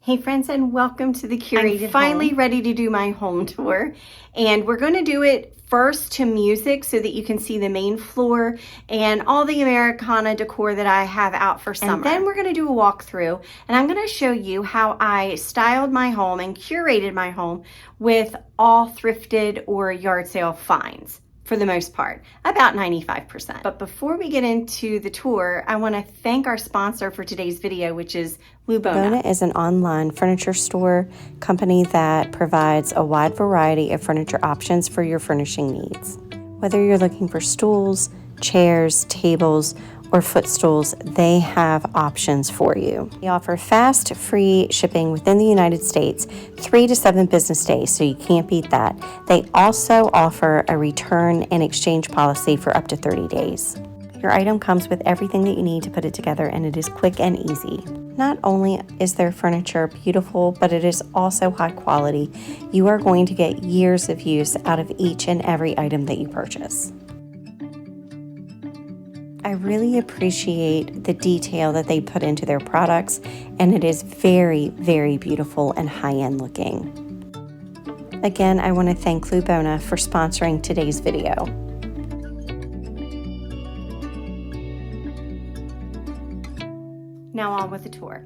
Hey friends, and welcome to the curated I'm finally ready to do my home tour, and we're going to do it first to music so that you can see the main floor and all the Americana decor that I have out for summer. And then we're going to do a walkthrough, and I'm going to show you how I styled my home and curated my home with all thrifted or yard sale finds. For the most part, about 95%. But before we get into the tour, I want to thank our sponsor for today's video, which is Lue Bona. Lue Bona is an online furniture store company that provides a wide variety of furniture options for your furnishing needs. Whether you're looking for stools, chairs, tables, or footstools, they have options for you. They offer fast, free shipping within the United States, 3 to 7 business days, so you can't beat that. They also offer a return and exchange policy for up to 30 days. Your item comes with everything that you need to put it together, and it is quick and easy. Not only is their furniture beautiful, but it is also high quality. You are going to get years of use out of each and every item that you purchase. I really appreciate the detail that they put into their products, and it is very, very beautiful and high-end looking. Again, I want to thank Lue Bona for sponsoring today's video. Now on with the tour.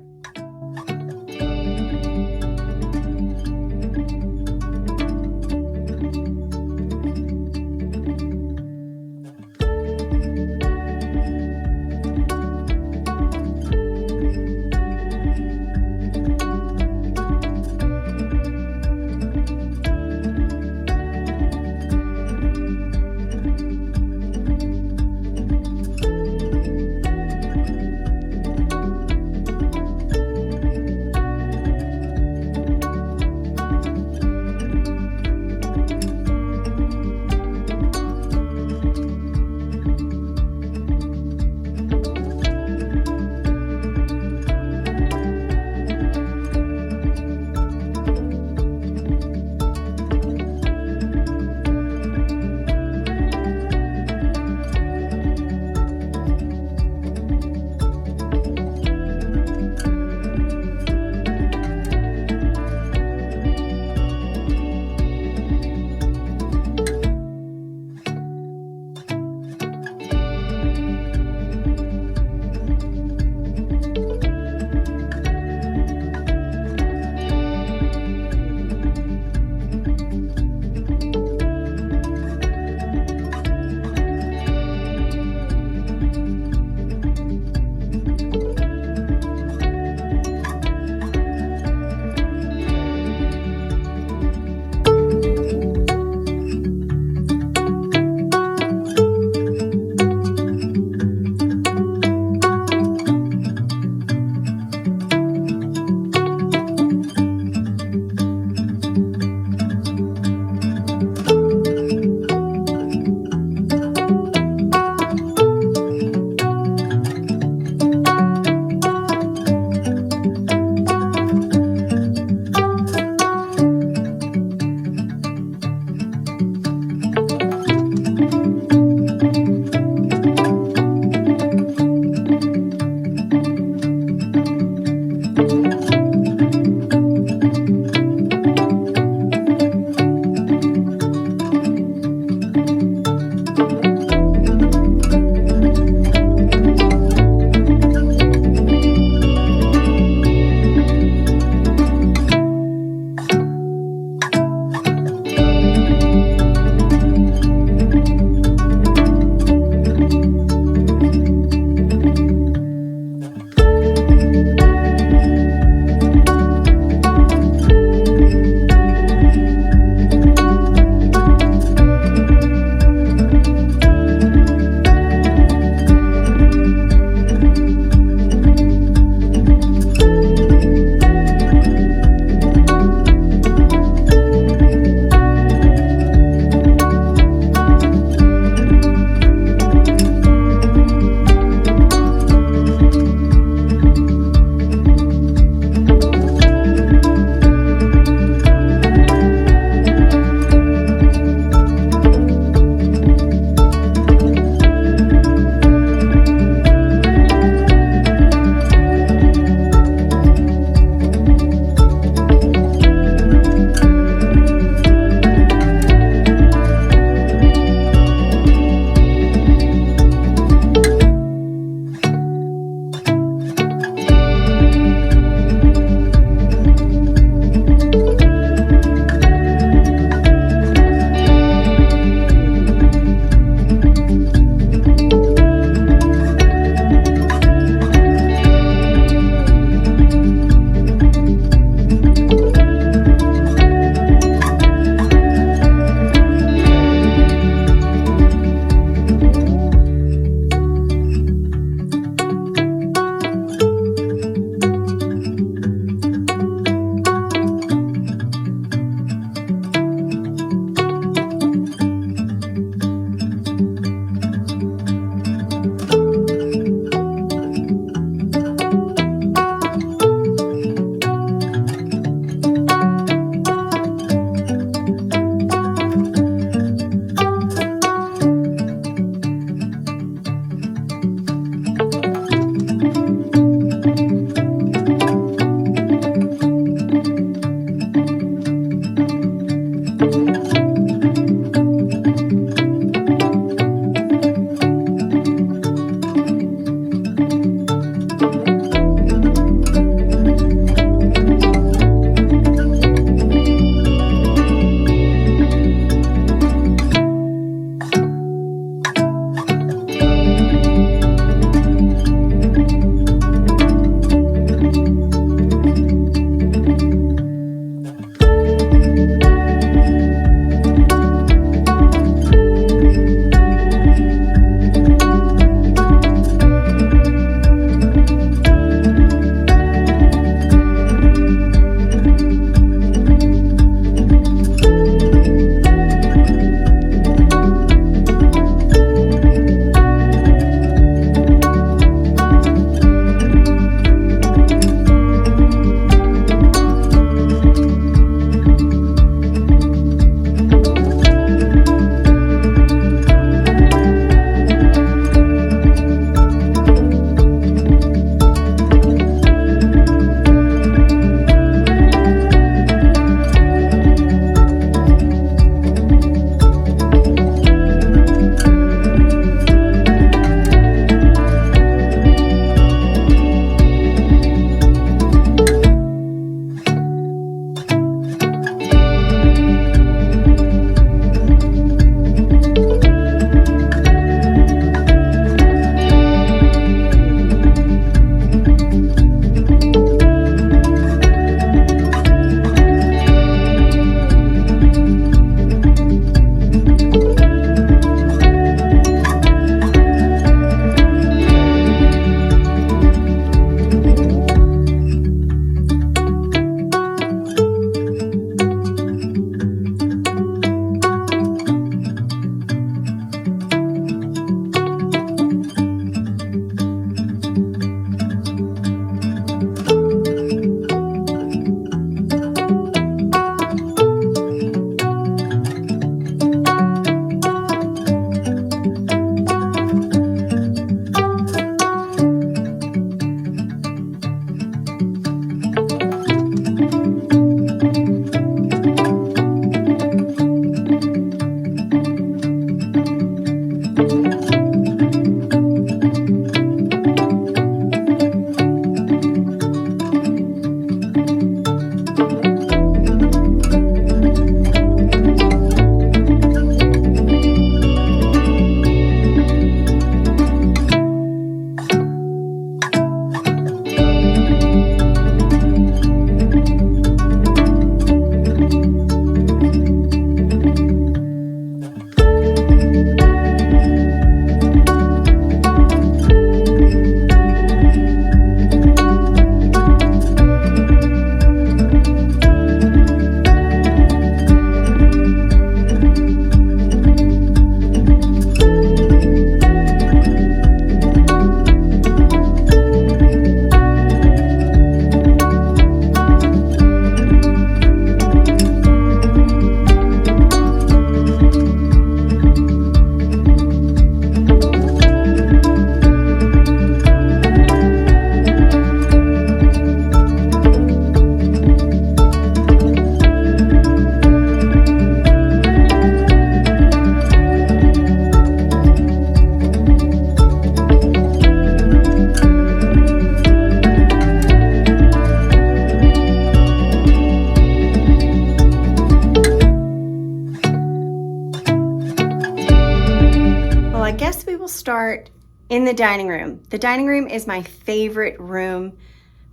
start in the dining room. The dining room is my favorite room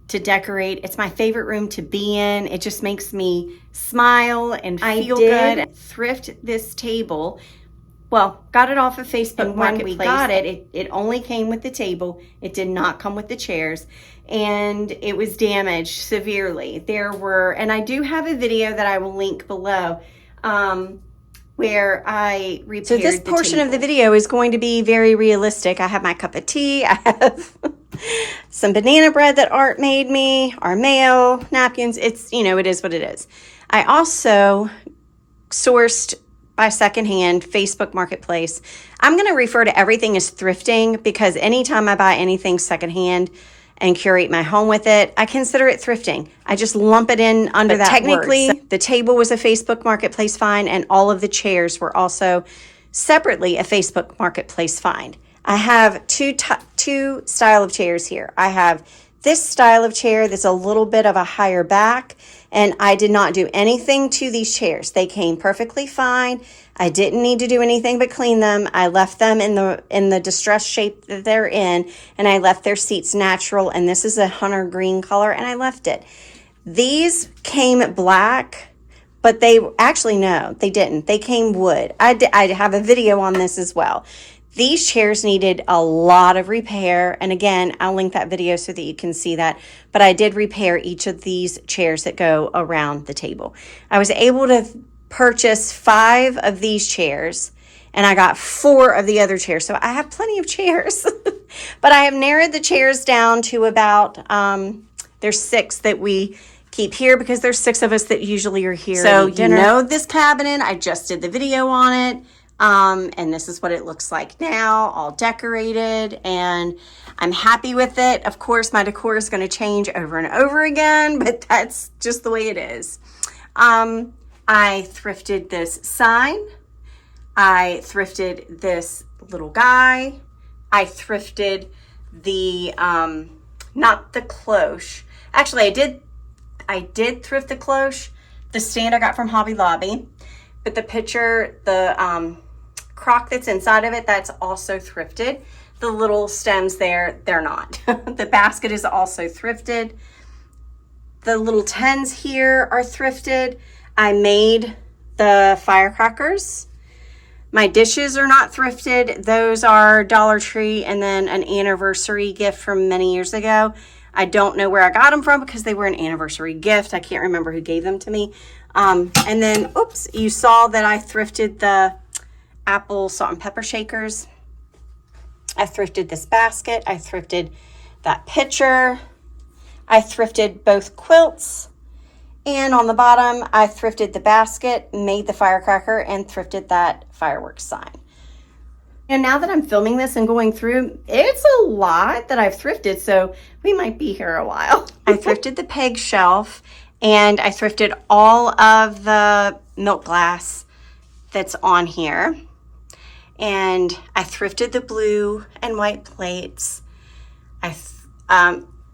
to decorate. It's my favorite room to be in. It just makes me smile and feel good. Thrift this table. Well, got it off of Facebook Marketplace. When we got it, it only came with the table. It did not come with the chairs, and it was damaged severely. And I do have a video that I will link below, where I repaired the table. So this portion of the video is going to be very realistic. I have my cup of tea. I have some banana bread that Art made me, our mayo, napkins. It's, you know, it is what it is. I also sourced by secondhand Facebook Marketplace. I'm going to refer to everything as thrifting because anytime I buy anything secondhand and curate my home with it, I consider it thrifting. I just lump it in under that technically, word. So the table was a Facebook Marketplace find, and all of the chairs were also separately a Facebook Marketplace find. I have two style of chairs here. I have this style of chair that's a little bit of a higher back, and I did not do anything to these chairs. They came perfectly fine. I didn't need to do anything but clean them. I left them in the distressed shape that they're in, and I left their seats natural, and this is a hunter green color, and I left it. These came black, but they actually, no, they didn't. They came wood. I have a video on this as well. These chairs needed a lot of repair, and again, I'll link that video so that you can see that, but I did repair each of these chairs that go around the table. I was able to purchase 5 of these chairs, and I got 4 of the other chairs, so I have plenty of chairs. But I have narrowed the chairs down to about, there's 6 that we keep here because there's 6 of us that usually are here. So you know this cabinet, I just did the video on it. And this is what it looks like now, all decorated, and I'm happy with it. Of course, my decor is going to change over and over again, but that's just the way it is. I thrifted this sign. I thrifted this little guy. I thrifted the, not the cloche. Actually, I did thrift the cloche, the stand I got from Hobby Lobby, but the picture, the, crock that's inside of it, that's also thrifted. The little stems there, they're not. The basket is also thrifted. The little tins here are thrifted. I made the firecrackers. My dishes are not thrifted. Those are Dollar Tree and then an anniversary gift from many years ago. I don't know where I got them from because they were an anniversary gift. I can't remember who gave them to me. And then, oops, you saw that I thrifted the apple salt and pepper shakers. I thrifted this basket. I thrifted that pitcher. I thrifted both quilts. And on the bottom, I thrifted the basket, made the firecracker, and thrifted that fireworks sign. And now that I'm filming this and going through, it's a lot that I've thrifted, so we might be here a while. I thrifted the peg shelf, and I thrifted all of the milk glass that's on here. And I thrifted the blue and white plates. I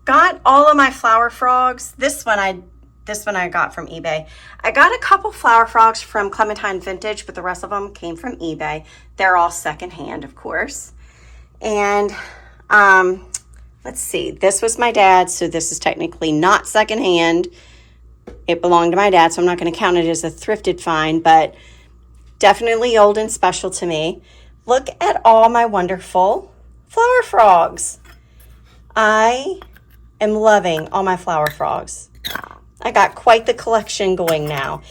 got all of my flower frogs. This one I got from eBay. I got a couple flower frogs from Clementine Vintage, but the rest of them came from eBay. They're all secondhand, of course. And let's see, this was my dad's, so this is technically not secondhand. It belonged to my dad, so I'm not going to count it as a thrifted find, but definitely old and special to me. Look at all my wonderful flower frogs. I am loving all my flower frogs. I got quite the collection going now.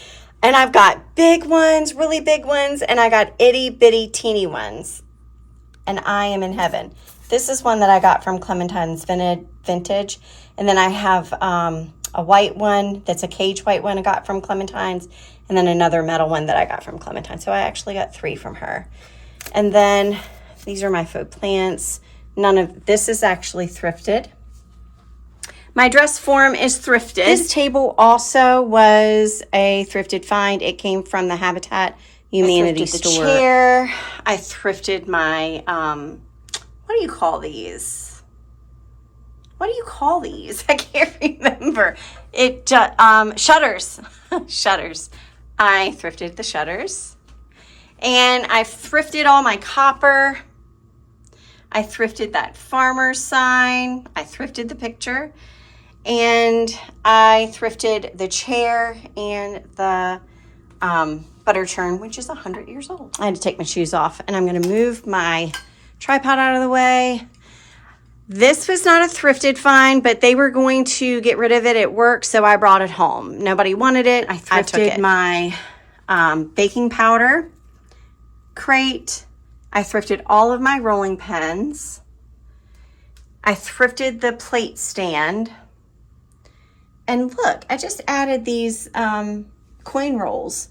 And I've got big ones, really big ones, and I got itty bitty teeny ones. And I am in heaven. This is one that I got from Clementine's Vintage. And then I have a white one that's a cage white one I got from Clementine's. And then another metal one that I got from Clementine. So I actually got 3 from her. And then these are my faux plants. None of this is actually thrifted. My dress form is thrifted. This table also was a thrifted find. It came from the Habitat Humanity store. The chair. I thrifted my, what do you call these? What do you call these? I can't remember. Shutters. Shutters. I thrifted the shutters. And I thrifted all my copper. I thrifted that farmer sign. I thrifted the picture. And I thrifted the chair and the butter churn, which is 100 years old. I had to take my shoes off, and I'm going to move my tripod out of the way. This was not a thrifted find, but they were going to get rid of it at work, so I brought it home. Nobody wanted it. I thrifted my baking powder crate. I thrifted all of my rolling pins. I thrifted the plate stand. And look, I just added these coin rolls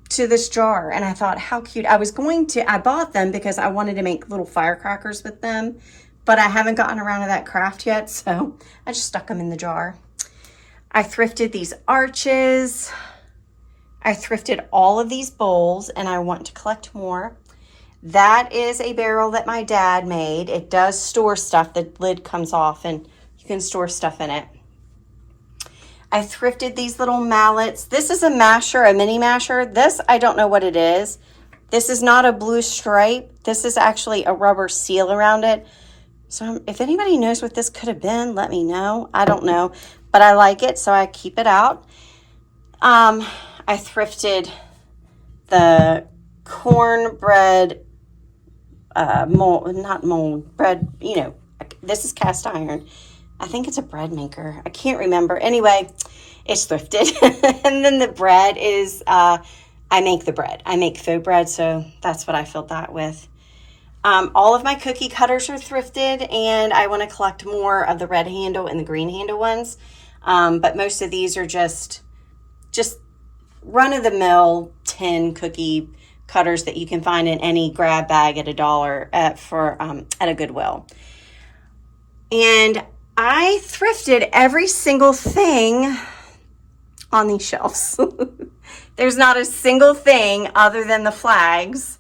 to this jar, and I thought, how cute. I bought them because I wanted to make little firecrackers with them, but I haven't gotten around to that craft yet, so I just stuck them in the jar. I thrifted these arches. I thrifted all of these bowls, and I want to collect more. That is a barrel that my dad made. It does store stuff. The lid comes off, and you can store stuff in it. I thrifted these little mallets. This is a masher, a mini masher. This, I don't know what it is. This is not a blue stripe. This is actually a rubber seal around it. So if anybody knows what this could have been, let me know. I don't know, but I like it, so I keep it out. I thrifted the cornbread bread, this is cast iron. I think it's a bread maker. I can't remember. Anyway, it's thrifted. And then the bread is, I make the bread. I make faux bread, so that's what I filled that with. All of my cookie cutters are thrifted, and I want to collect more of the red handle and the green handle ones. But most of these are just run-of-the-mill tin cookie cutters that you can find in any grab bag at $1 at a Goodwill. And I thrifted every single thing on these shelves. There's not a single thing other than the flags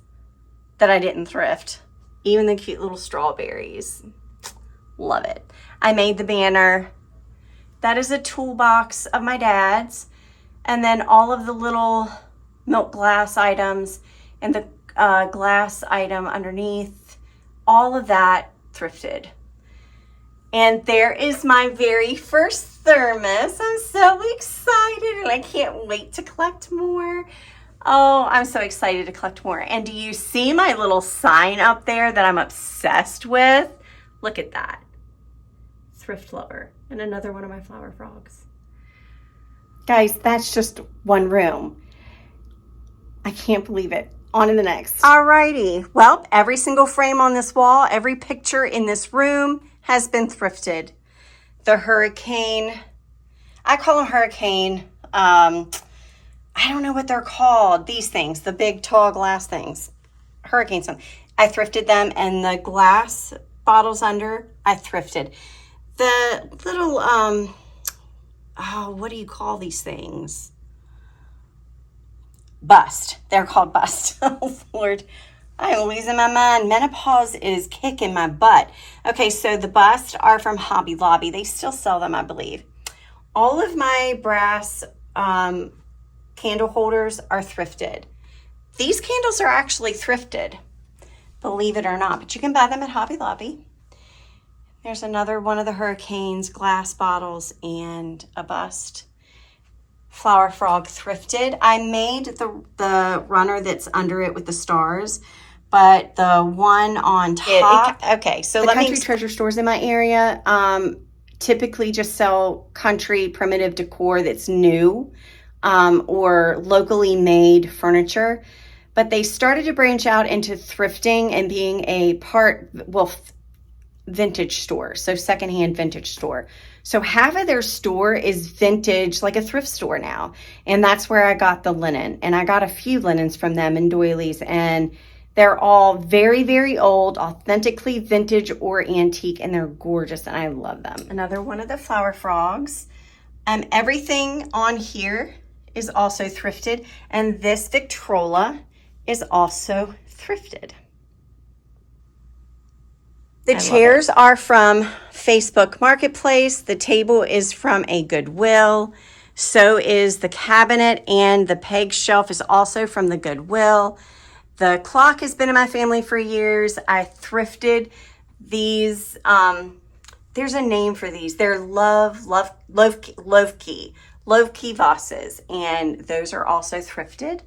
that I didn't thrift. Even the cute little strawberries. Love it. I made the banner. That is a toolbox of my dad's. And then all of the little milk glass items and the glass item underneath, all of that thrifted. And there is my very first thermos. I'm so excited, and I can't wait to collect more. Oh, I'm so excited to collect more. And do you see my little sign up there that I'm obsessed with? Look at that. Thrift lover. And another one of my flower frogs. Guys, that's just one room. I can't believe it. On to the next. Alrighty. Well, every single frame on this wall, every picture in this room has been thrifted. The hurricane, I call them hurricane, I don't know what they're called. These things, the big tall glass things, hurricane something. I thrifted them, and the glass bottles under, I thrifted. The little, what do you call these things? Bust. They're called bust. Oh, Lord. I'm losing my mind. Menopause is kicking my butt. Okay, so the busts are from Hobby Lobby. They still sell them, I believe. All of my brass candle holders are thrifted. These candles are actually thrifted, believe it or not, but you can buy them at Hobby Lobby. There's another one of the hurricanes, glass bottles, and a bust. Flower frog thrifted. I made the runner that's under it with the stars, but the one on top. Okay, so the country treasure stores in my area typically just sell country primitive decor that's new or locally made furniture, but they started to branch out into thrifting and being a vintage store, so secondhand vintage store. So half of their store is vintage, like a thrift store now. And that's where I got the linen. And I got a few linens from them in doilies. And they're all very, very old, authentically vintage or antique. And they're gorgeous. And I love them. Another one of the flower frogs. Everything on here is also thrifted. And this Victrola is also thrifted. The chairs are from Facebook Marketplace. The table is from a Goodwill. So is the cabinet, and the peg shelf is also from the Goodwill. The clock has been in my family for years. I thrifted these. There's a name for these. They're love key vases, and those are also thrifted.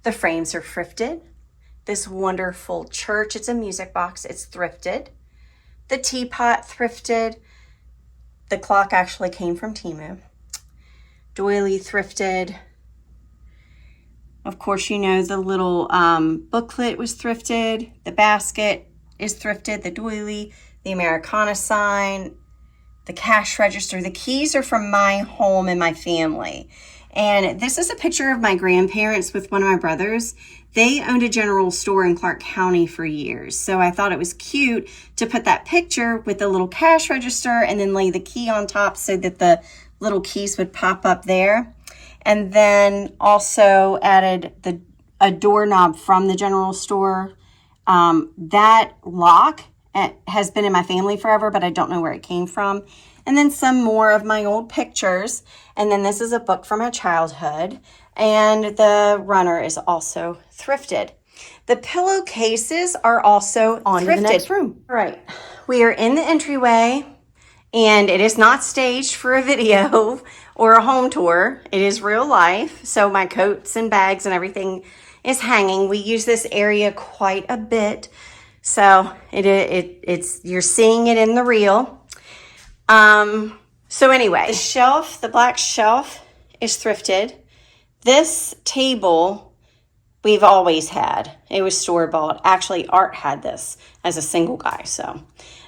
The frames are thrifted. This wonderful church, it's a music box, it's thrifted. The teapot, thrifted. The clock actually came from Temu. Doily, thrifted. Of course, you know the little booklet was thrifted. The basket is thrifted. The doily, the Americana sign, the cash register. The keys are from my home and my family. And this is a picture of my grandparents with one of my brothers. They owned a general store in Clark County for years. So I thought it was cute to put that picture with the little cash register and then lay the key on top so that the little keys would pop up there. And then also added a doorknob from the general store. That lock has been in my family forever, but I don't know where it came from. And then some more of my old pictures. And then this is a book from my childhood. And the runner is also thrifted. The pillowcases are also on thrifted. To the next room. All right, we are in the entryway, and it is not staged for a video or a home tour. It is real life. So my coats and bags and everything is hanging. We use this area quite a bit. So it's you're seeing it in the reel. So anyway, the shelf, the black shelf is thrifted. This table we've always had. It was store-bought. Actually, Art had this as a single guy, so.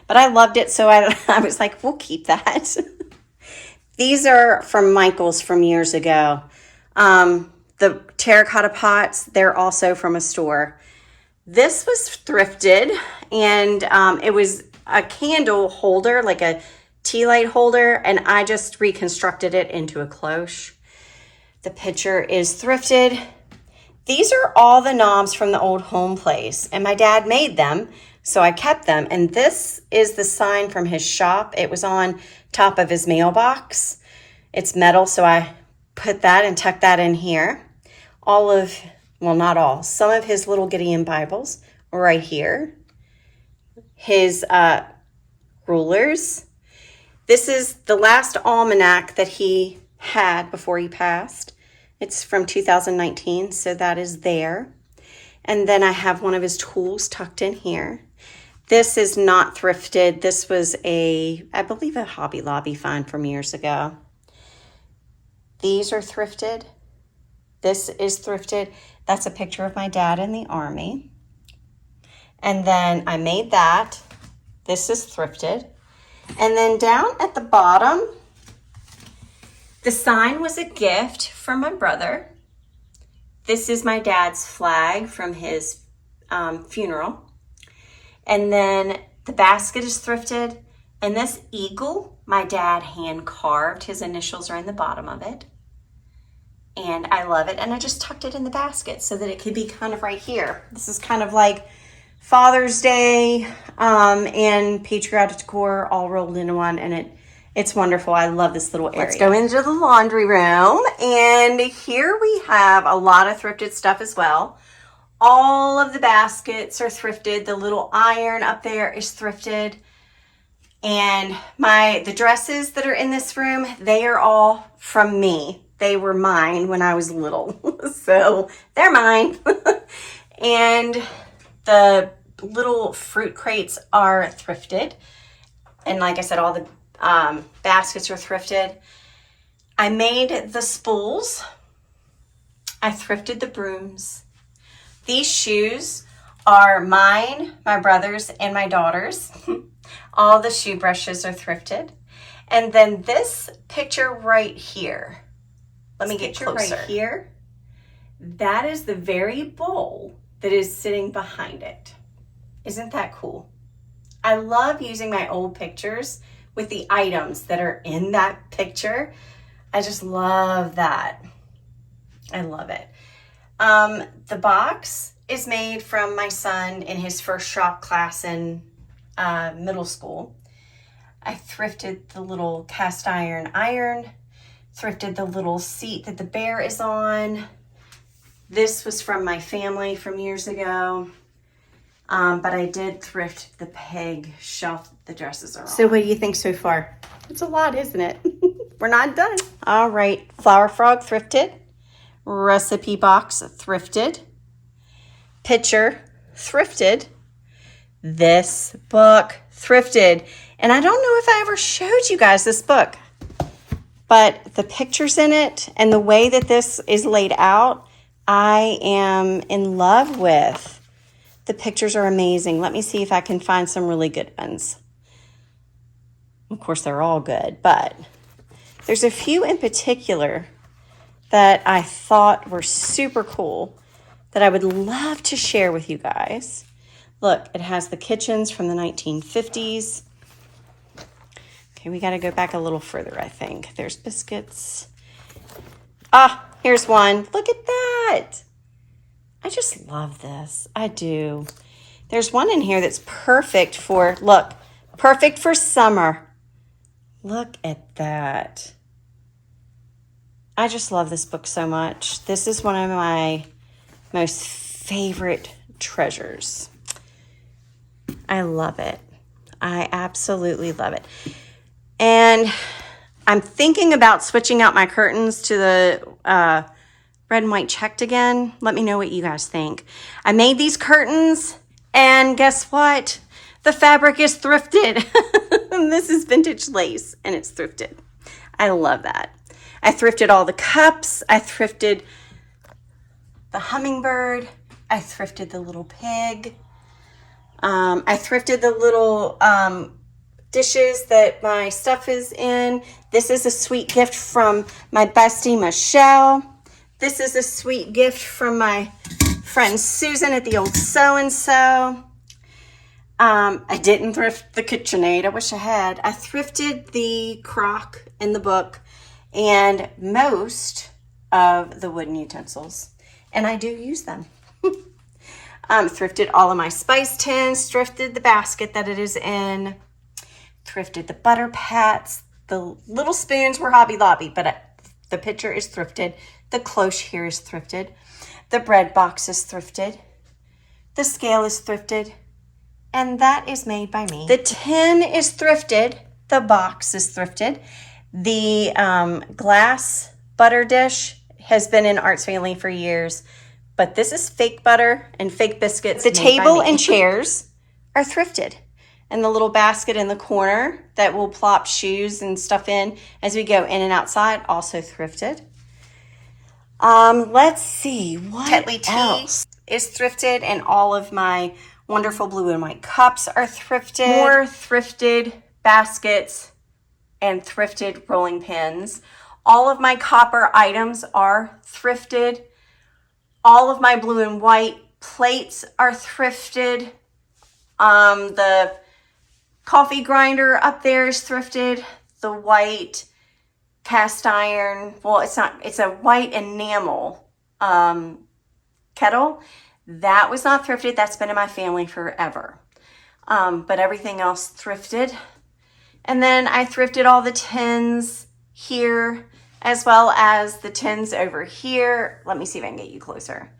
But I loved it, so I was like, we'll keep that. These are from Michael's from years ago. The terracotta pots, they're also from a store. This was thrifted, and it was a candle holder, like a tea light holder, and I just reconstructed it into a cloche. The pitcher is thrifted. These are all the knobs from the old home place, and my dad made them, so I kept them. And this is the sign from his shop. It was on top of his mailbox. It's metal, so I put that and tucked that in here. Not all, some of his little Gideon Bibles right here. His rulers. This is the last almanac that he had before he passed. It's from 2019, so that is there. And then I have one of his tools tucked in here. This is not thrifted. This was I believe a Hobby Lobby find from years ago. These are thrifted. This is thrifted. That's a picture of my dad in the Army. And then I made that. This is thrifted. And then down at the bottom, the sign was a gift from my brother. This is my dad's flag from his funeral. And then the basket is thrifted. And this eagle, my dad hand carved. His initials are in the bottom of it. And I love it. And I just tucked it in the basket so that it could be kind of right here. This is kind of like Father's Day and patriotic decor all rolled into one. And it's wonderful. I love this little area. Let's go into the laundry room. And here we have a lot of thrifted stuff as well. All of the baskets are thrifted. The little iron up there is thrifted. And the dresses that are in this room, they are all from me. They were mine when I was little. So they're mine. And the little fruit crates are thrifted. And like I said, all the baskets are thrifted. I made the spools. I thrifted the brooms. These shoes are mine, my brother's, and my daughter's. All the shoe brushes are thrifted. And then this picture right here. Let me get closer. Right here. That is the very bowl that is sitting behind it. Isn't that cool? I love using my old pictures with the items that are in that picture. I just love that. I love it. The box is made from my son in his first shop class in middle school. I thrifted the little cast iron, thrifted the little seat that the bear is on. This was from my family from years ago. But I did thrift the peg shelf the dresses are on. So what do you think so far? It's a lot, isn't it? We're not done. All right, Flower Frog thrifted. Recipe box thrifted. Picture thrifted. This book thrifted. And I don't know if I ever showed you guys this book, but the pictures in it and the way that this is laid out, I am in love with. The pictures are amazing. Let me see if I can find some really good ones. Of course, they're all good, but there's a few in particular that I thought were super cool that I would love to share with you guys. Look, it has the kitchens from the 1950s. Okay, we got to go back a little further, I think. There's biscuits. Ah, here's one. Look at that. I just love this. I do. There's one in here that's perfect for, look, perfect for summer. Look at that. I just love this book so much. This is one of my most favorite treasures. I love it. I absolutely love it. And I'm thinking about switching out my curtains to the red and white checked again. Let me know what you guys think. I made these curtains, and guess what? The fabric is thrifted. This is vintage lace, and it's thrifted. I love that. I thrifted all the cups. I thrifted the hummingbird. I thrifted the little pig. I thrifted the little dishes that my stuff is in. This is a sweet gift from my bestie, Michelle. This is a sweet gift from my friend Susan at the old So-and-So. I didn't thrift the KitchenAid. I wish I had. I thrifted the crock in the book and most of the wooden utensils. And I do use them. Thrifted all of my spice tins. Thrifted the basket that it is in. Thrifted the butter pats. The little spoons were Hobby Lobby, but the picture is thrifted. The cloche here is thrifted. The bread box is thrifted. The scale is thrifted. And that is made by me. The tin is thrifted. The box is thrifted. The glass butter dish has been in Art's family for years. But this is fake butter and fake biscuits. The table and chairs are thrifted. And the little basket in the corner that will plop shoes and stuff in as we go in and outside, also thrifted. Let's see, what else is thrifted, and all of my wonderful blue and white cups are thrifted. More thrifted baskets and thrifted rolling pins. All of my copper items are thrifted. All of my blue and white plates are thrifted. The coffee grinder up there is thrifted. The white cast iron, well, it's not, it's a white enamel kettle. That was not thrifted. That's been in my family forever. But everything else thrifted. And then I thrifted all the tins here, as well as the tins over here. Let me see if I can get you closer.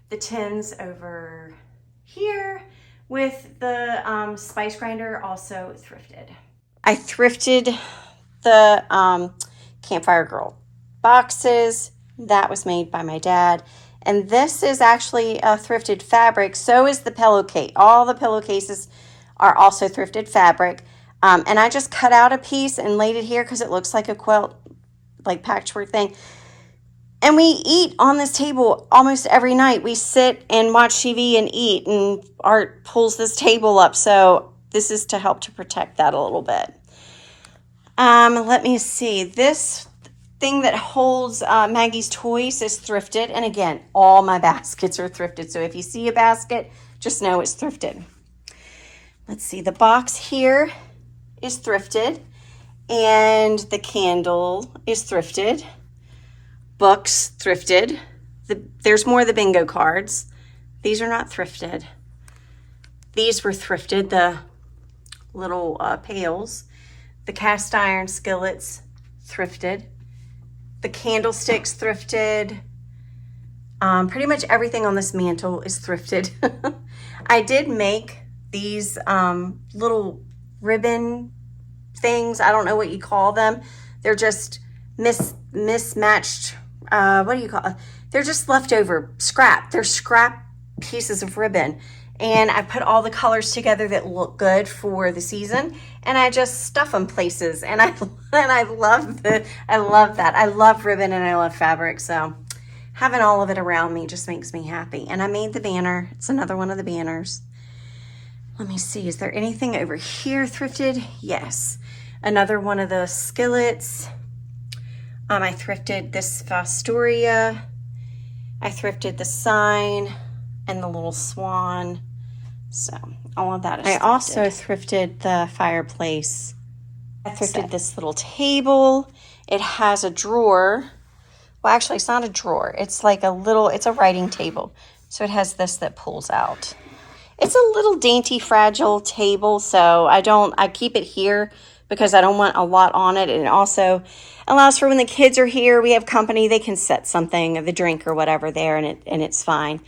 The tins over here with the spice grinder, also thrifted. I thrifted the Campfire Girl boxes. That was made by my dad. And this is actually a thrifted fabric. So is the pillowcase. All the pillowcases are also thrifted fabric. And I just cut out a piece and laid it here because it looks like a quilt, like patchwork thing. And we eat on this table almost every night. We sit and watch TV and eat, and Art pulls this table up. So this is to help to protect that a little bit. Let me see. This thing that holds Maggie's toys is thrifted. And again, all my baskets are thrifted. So if you see a basket, just know it's thrifted. Let's see. The box here is thrifted. And the candle is thrifted. Books thrifted. There's more of the bingo cards. These are not thrifted. These were thrifted. The little pails. The cast iron skillets thrifted. The candlesticks thrifted. Pretty much everything on this mantle is thrifted. I did make these little ribbon things. I don't know what you call them. They're just mismatched. What do you call it? They're just leftover scrap. They're scrap pieces of ribbon. And I put all the colors together that look good for the season, and I just stuff them places. And I love that. I love ribbon and I love fabric. So having all of it around me just makes me happy. And I made the banner. It's another one of the banners. Let me see. Is there anything over here thrifted? Yes. Another one of the skillets. I thrifted this Fostoria. I thrifted the sign and the little swan. So all of that is thrifted. I also thrifted the fireplace. I thrifted this little table. It has a drawer. Well, actually, it's not a drawer. It's like it's a writing table. So it has this that pulls out. It's a little dainty, fragile table. So I keep it here because I don't want a lot on it. And it also allows for when the kids are here, we have company, they can set something, the drink or whatever there, and it's fine.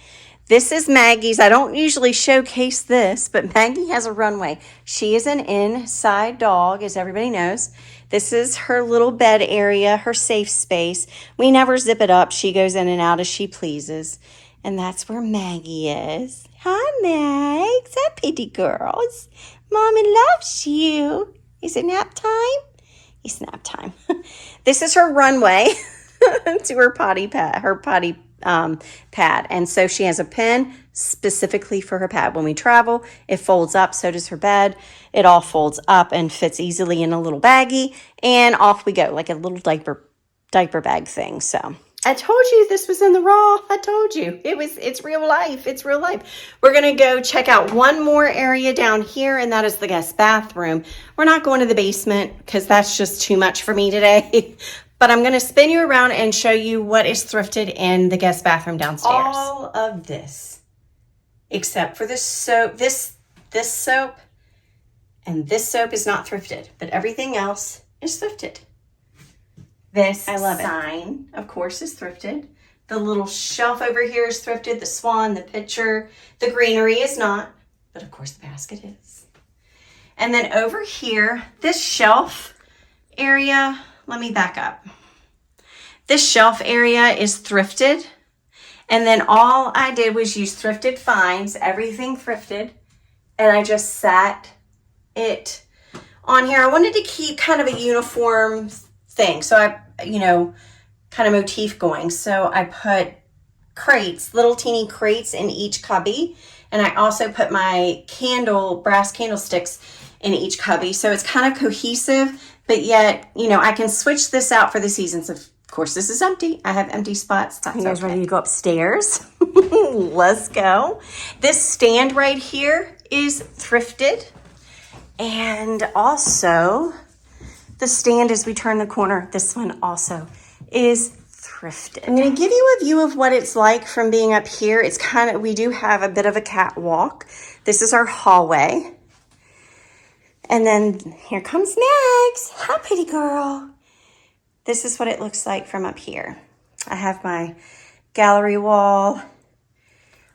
This is Maggie's. I don't usually showcase this, but Maggie has a runway. She is an inside dog, as everybody knows. This is her little bed area, her safe space. We never zip it up. She goes in and out as she pleases. And that's where Maggie is. Hi, Mags. Hi, pretty girls. Mommy loves you. Is it nap time? It's nap time. This is her runway to her potty pad, pad. And so she has a pen specifically for her pad. When we travel, it folds up. So does her bed. It all folds up and fits easily in a little baggie. And off we go, like a little diaper bag thing. So I told you this was in the raw. I told you it's real life. It's real life. We're going to go check out one more area down here, and that is the guest bathroom. We're not going to the basement because that's just too much for me today. But I'm going to spin you around and show you what is thrifted in the guest bathroom downstairs. All of this, except for this soap, this soap, and this soap is not thrifted, but everything else is thrifted. This sign, of course, is thrifted. The little shelf over here is thrifted. The swan, the pitcher, the greenery is not, but of course the basket is. And then over here, this shelf area, let me back up. This shelf area is thrifted. And then all I did was use thrifted finds, everything thrifted. And I just sat it on here. I wanted to keep kind of a uniform thing. So I, kind of motif going. So I put crates, little teeny crates in each cubby. And I also put my brass candlesticks in each cubby. So it's kind of cohesive, but yet, I can switch this out for the seasons. Of course, this is empty. I have empty spots. That's you guys ready to go upstairs? Let's go. This stand right here is thrifted. And also the stand as we turn the corner, this one also is thrifted. I'm going to give you a view of what it's like from being up here. It's we do have a bit of a catwalk. This is our hallway. And then here comes Mags. Hi, pretty girl. This is what it looks like from up here. I have my gallery wall.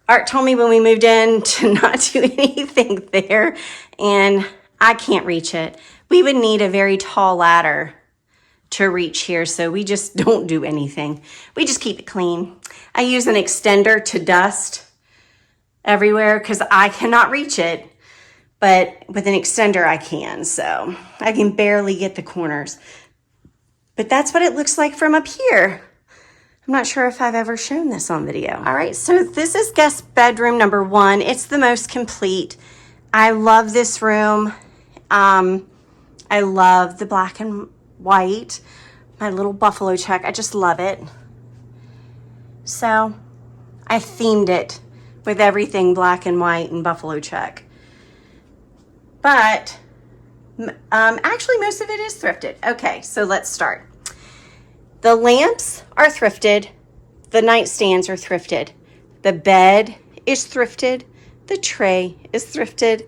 Art told me when we moved in to not do anything there, and I can't reach it. We would need a very tall ladder to reach here, so we just don't do anything. We just keep it clean. I use an extender to dust everywhere because I cannot reach it, but with an extender I can, so I can barely get the corners. But that's what it looks like from up here. I'm not sure if I've ever shown this on video. All right, so this is guest bedroom number 1. It's the most complete. I love this room. I love the black and white, my little buffalo check. I just love it. So I themed it with everything black and white and buffalo check. But actually most of it is thrifted. Okay, so let's start. The lamps are thrifted. The nightstands are thrifted. The bed is thrifted. The tray is thrifted.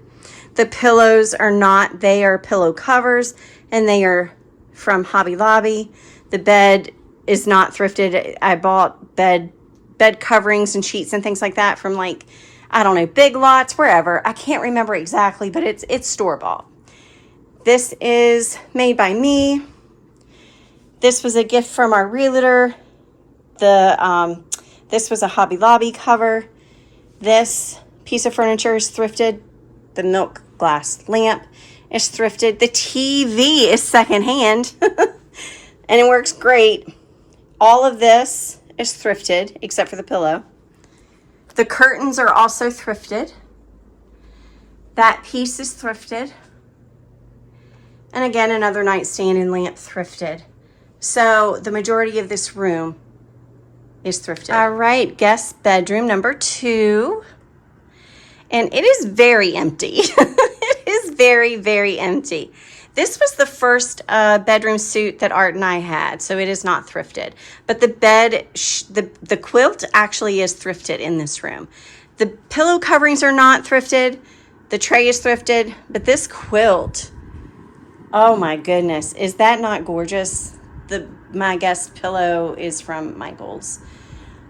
The pillows are not. They are pillow covers, and they are from Hobby Lobby. The bed is not thrifted. I bought bed bed coverings and sheets and things like that from like, I don't know, Big Lots, wherever. I can't remember exactly, but it's store-bought. This is made by me. This was a gift from our realtor. This was a Hobby Lobby cover. This piece of furniture is thrifted. The milk glass lamp is thrifted. The TV is secondhand and it works great. All of this is thrifted except for the pillow. The curtains are also thrifted. That piece is thrifted. And again, another nightstand and lamp thrifted. So the majority of this room is thrifted. All right, guest bedroom number 2. And it is very empty. It is very, very empty. This was the first bedroom suite that Art and I had, so it is not thrifted. But the bed, the quilt actually is thrifted in this room. The pillow coverings are not thrifted. The tray is thrifted, but this quilt, oh my goodness, is that not gorgeous? My guest pillow is from Michael's.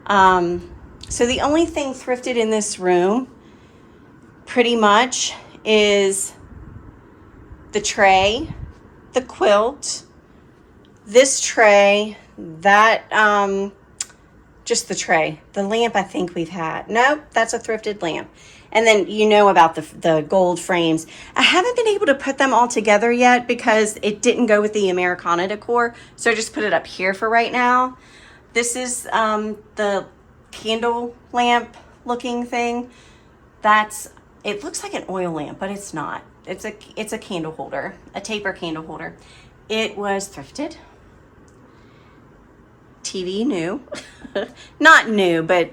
So the only thing thrifted in this room pretty much is the tray, the quilt, this tray, that, just the tray. The lamp I think we've had. Nope, that's a thrifted lamp. And then you know about the gold frames. I haven't been able to put them all together yet because it didn't go with the Americana decor. So I just put it up here for right now. This is the candle lamp looking thing. It looks like an oil lamp, but it's not. It's a candle holder, a taper candle holder. It was thrifted. TV new. Not new, but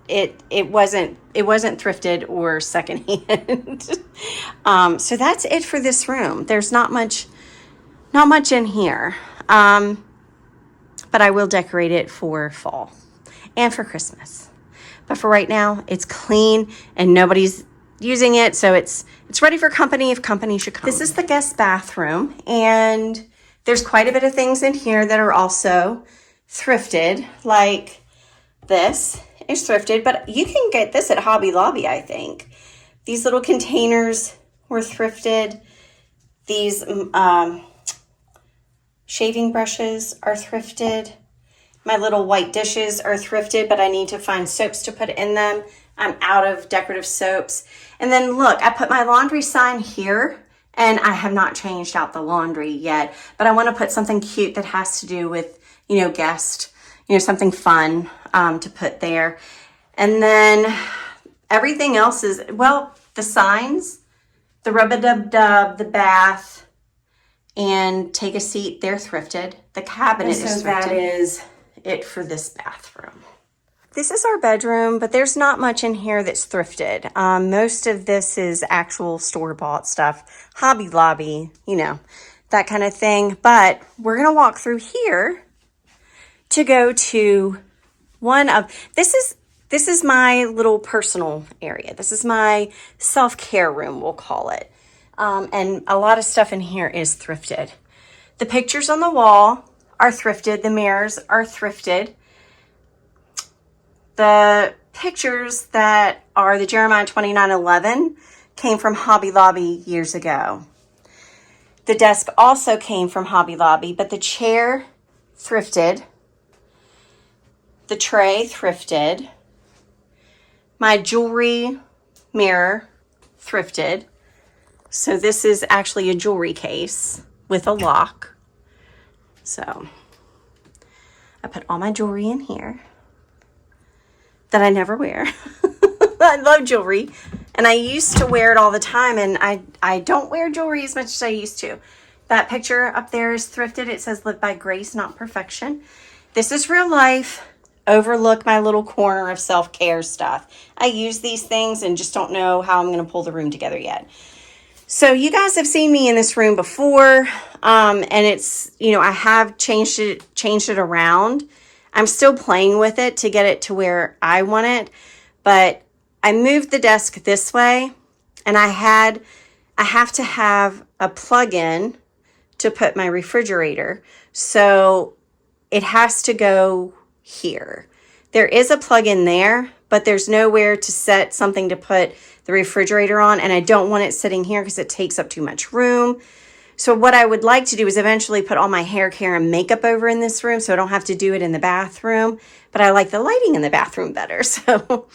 it wasn't thrifted or secondhand. So that's it for this room. There's not much in here. But I will decorate it for fall and for Christmas. But for right now, it's clean and nobody's using it, so it's ready for company if company should come. This is the guest bathroom, and there's quite a bit of things in here that are also thrifted, like this is thrifted, but you can get this at Hobby Lobby, I think. These little containers were thrifted. These shaving brushes are thrifted. My little white dishes are thrifted, but I need to find soaps to put in them. I'm out of decorative soaps. And then look, I put my laundry sign here, and I have not changed out the laundry yet, but I want to put something cute that has to do with, guest, something fun to put there. And then everything else is, the signs, the rub-a-dub-dub, the bath, and take a seat, they're thrifted. The cabinet is thrifted. That is it for this bathroom. This is our bedroom, but there's not much in here that's thrifted. Most of this is actual store-bought stuff, Hobby Lobby, that kind of thing. But we're going to walk through here to go to this is my little personal area. This is my self-care room, we'll call it. And a lot of stuff in here is thrifted. The pictures on the wall are thrifted. The mirrors are thrifted. The pictures that are the Jeremiah 29:11 came from Hobby Lobby years ago. The desk also came from Hobby Lobby, but the chair thrifted. The tray thrifted. My jewelry mirror thrifted. So this is actually a jewelry case with a lock. So I put all my jewelry in here that I never wear. I love jewelry, and I used to wear it all the time, and I don't wear jewelry as much as I used to. That picture up there is thrifted. It says live by grace, not perfection. This is real life. Overlook my little corner of self-care stuff. I use these things and just don't know how I'm going to pull the room together yet. So you guys have seen me in this room before, and it's, I have changed it around. I'm still playing with it to get it to where I want it, but I moved the desk this way, and I have to have a plug-in to put my refrigerator, so it has to go here. There is a plug in there, but there's nowhere to set something to put the refrigerator on, and I don't want it sitting here because it takes up too much room. So what I would like to do is eventually put all my hair care and makeup over in this room so I don't have to do it in the bathroom, but I like the lighting in the bathroom better. So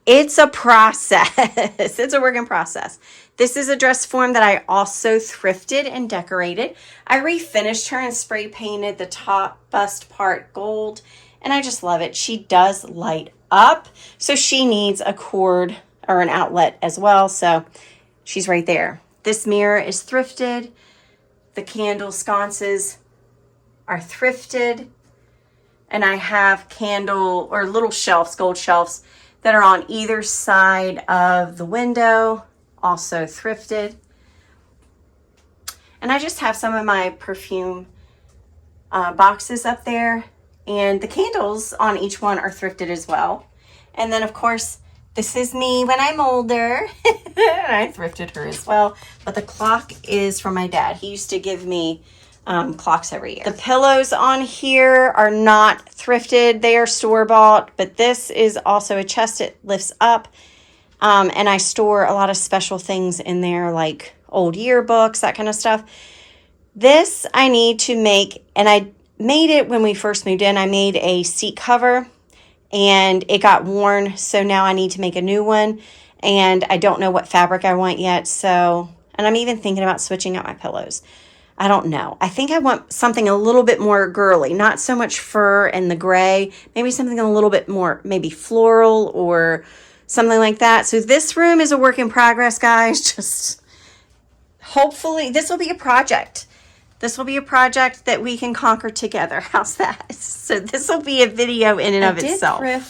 it's a process. It's a work in process. This is a dress form that I also thrifted and decorated. I refinished her and spray painted the top bust part gold, and I just love it. She does light up, so she needs a cord or an outlet as well. So she's right there. This mirror is thrifted. The candle sconces are thrifted. And I have candle or little shelves, gold shelves, that are on either side of the window, also thrifted. And I just have some of my perfume boxes up there. And the candles on each one are thrifted as well. And then, of course, this is me when I'm older. And I thrifted her as well. But the clock is from my dad. He used to give me clocks every year. The pillows on here are not thrifted. They are store-bought. But this is also a chest. It lifts up. And I store a lot of special things in there, like old yearbooks, that kind of stuff. This I need to make, and I made it when we first moved in. I made a seat cover and it got worn, so now I need to make a new one, and I don't know what fabric I want yet. So, and I'm even thinking about switching out my pillows. I don't know. I think I want something a little bit more girly, not so much fur and the gray, maybe something a little bit more, maybe floral or something like that. So this room is a work in progress, guys. Just hopefully this will be a project. This will be a project that we can conquer together. How's that? So this will be a video in and of itself. I did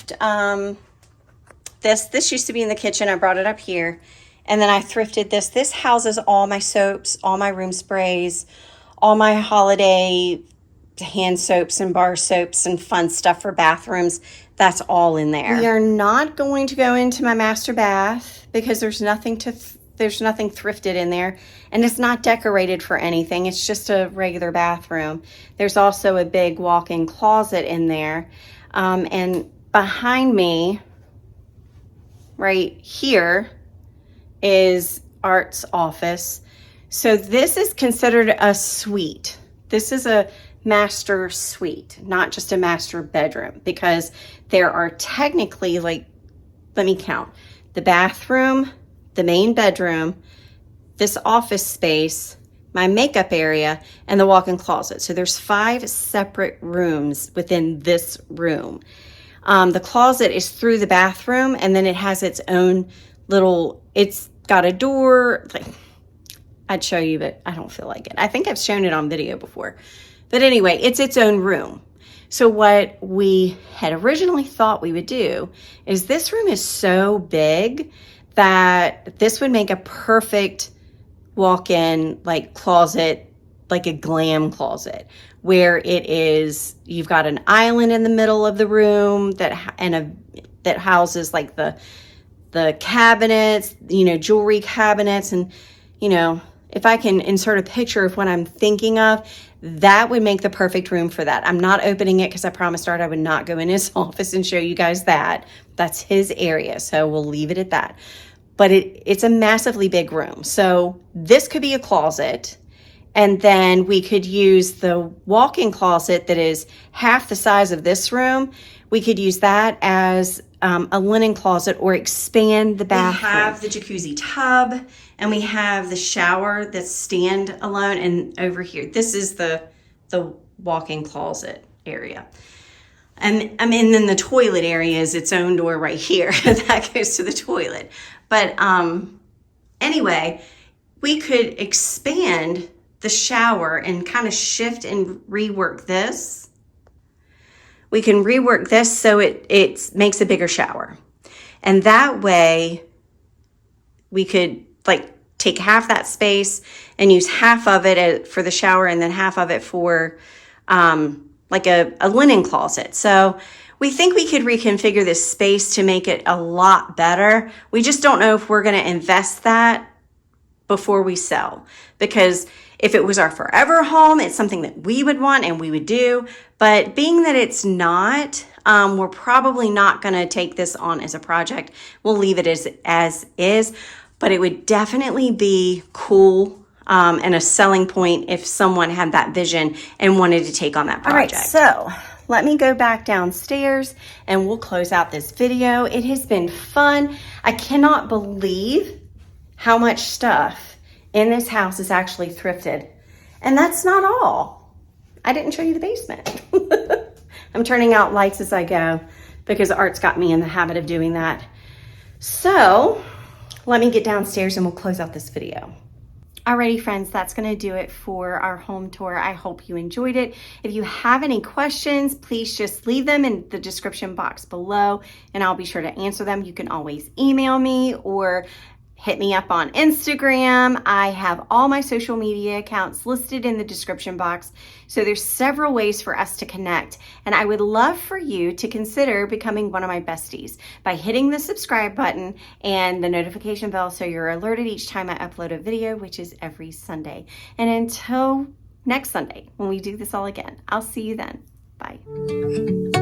thrift this used to be in the kitchen. I brought it up here. And then I thrifted this. This houses all my soaps, all my room sprays, all my holiday hand soaps and bar soaps and fun stuff for bathrooms. That's all in there. We are not going to go into my master bath because there's nothing thrifted in there, and it's not decorated for anything. It's just a regular bathroom. There's also a big walk-in closet in there. And behind me, right here, is Art's office. So this is considered a suite. This is a master suite, not just a master bedroom, because there are technically, like, let me count, the bathroom, the main bedroom, this office space, my makeup area, and the walk-in closet. So there's 5 separate rooms within this room. The closet is through the bathroom, and then it has its own little, it's got a door. Like, I'd show you, but I don't feel like it. I think I've shown it on video before. But anyway, it's its own room. So what we had originally thought we would do is, this room is so big that this would make a perfect walk-in, like, closet, like a glam closet, where it is, you've got an island in the middle of the room that houses like the cabinets, you know, jewelry cabinets. And, you know, if I can insert a picture of what I'm thinking of, that would make the perfect room for that. I'm not opening it because I promised Art I would not go in his office and show you guys that. That's his area, so we'll leave it at that. But it's a massively big room. So this could be a closet, and then we could use the walk-in closet that is half the size of this room. We could use that as a linen closet, or expand the bathroom. We have the jacuzzi tub, and we have the shower that's stand alone. And over here, this is the walk-in closet area. And then the toilet area is its own door right here. That goes to the toilet. But anyway, we could expand the shower and kind of shift and rework this. We can rework this so it makes a bigger shower. And that way we could, like, take half that space and use half of it for the shower, and then half of it for like a linen closet. So we think we could reconfigure this space to make it a lot better. We just don't know if we're going to invest that before we sell, because if it was our forever home, it's something that we would want and we would do. But being that it's not, We're probably not going to take this on as a project. We'll leave it as is, but it would definitely be cool and a selling point if someone had that vision and wanted to take on that project. All right, so let me go back downstairs and we'll close out this video. It has been fun. I cannot believe how much stuff in this house is actually thrifted. And that's not all. I didn't show you the basement. I'm turning out lights as I go because Art's got me in the habit of doing that. So let me get downstairs and we'll close out this video. Alrighty friends, that's gonna do it for our home tour. I hope you enjoyed it. If you have any questions, please just leave them in the description box below and I'll be sure to answer them. You can always email me or hit me up on Instagram. I have all my social media accounts listed in the description box. So there's several ways for us to connect. And I would love for you to consider becoming one of my besties by hitting the subscribe button and the notification bell so you're alerted each time I upload a video, which is every Sunday. And until next Sunday, when we do this all again, I'll see you then. Bye.